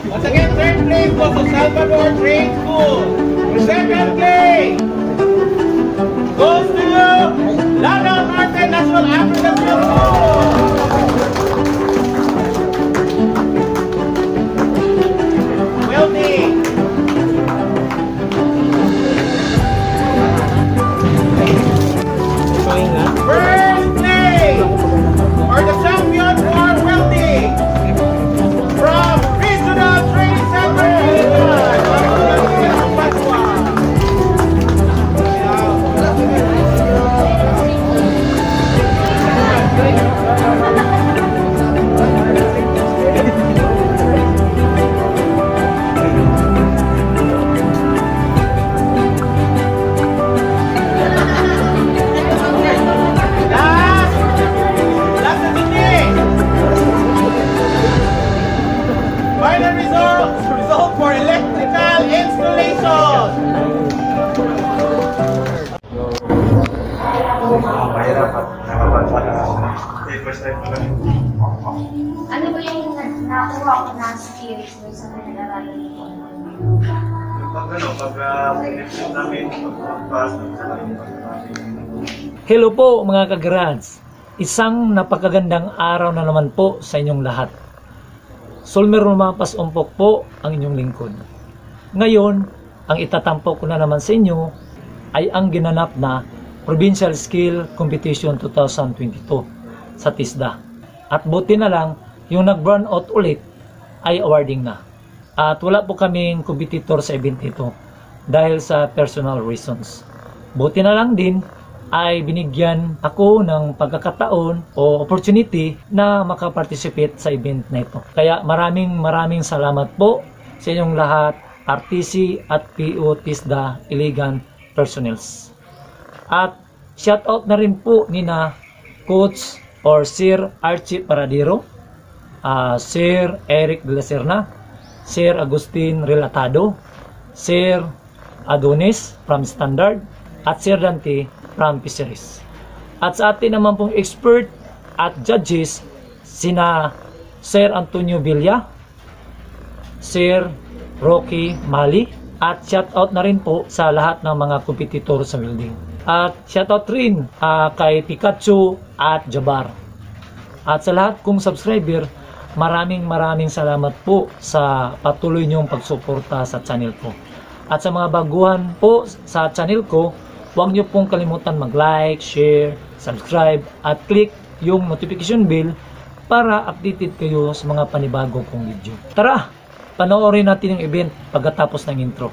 Once again, third place goes to Salvador Trade School. Second place goes to Lana Martin National African School. Welding. First place for the champion for welding from Regional Training Center. Final result for electrical installation. Mahirap at nakapagpala. First time pa lang. Ano ba yung nakuha ko na skills doon sa pinag-aralan ko? Pag pinipin namin, pag-pass, Hello po mga kagrads! Isang napakagandang araw na naman po sa inyong lahat. Solmer Rumapas Umpok po ang inyong lingkod. Ngayon, ang itatampok ko na naman sa inyo ay ang ginanap na Provincial Skill Competition 2022 sa TISDA. At buti na lang, yung nag-burn out ulit ay awarding na. At wala po kaming competitor sa event ito dahil sa personal reasons. Buti na lang din ay binigyan ako ng pagkakataon o opportunity na makaparticipate sa event na ito. Kaya maraming salamat po sa inyong lahat, RTC at PO TISDA Iligan personnels. At shoutout na rin po nina Coach or Sir Archie Paradiro, Sir Eric de la Serna, Sir Agustin Relatado, Sir Adonis from Standard, at Sir Dante from Fisheries. At sa atin naman pong expert at judges, sina Sir Antonio Villa, Sir Rocky Mali, at shoutout na rin po sa lahat ng mga kompetitor sa welding. At shoutout rin kay Pikachu at Jabar. At sa lahat kong subscriber, maraming salamat po sa patuloy niyong pagsuporta sa channel ko. At sa mga baguhan po sa channel ko, huwag niyo pong kalimutan mag-like, share, subscribe, at click yung notification bell para updated kayo sa mga panibago kong video. Tara, panoorin natin yung event pagkatapos ng intro.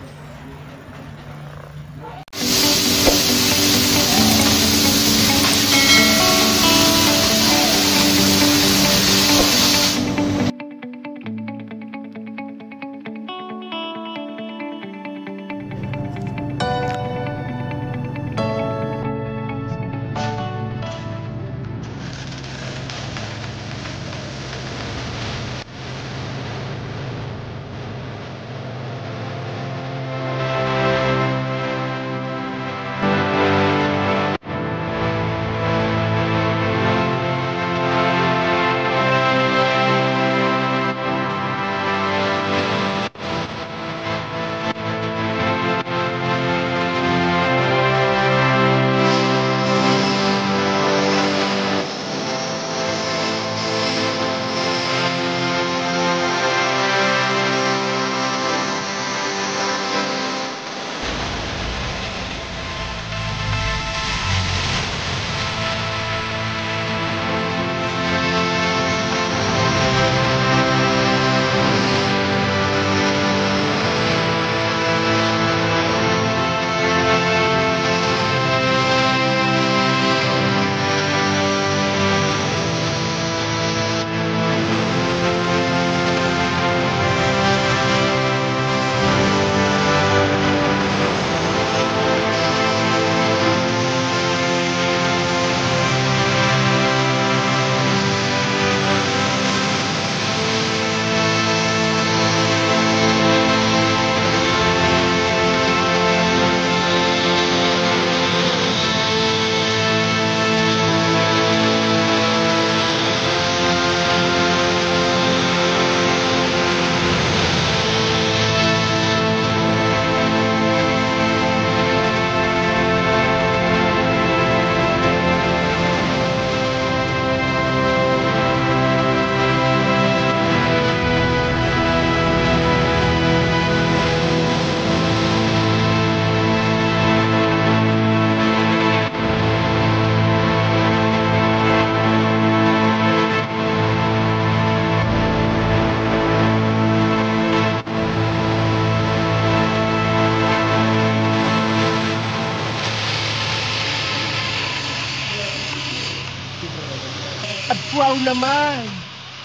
At wow naman!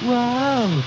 Wow!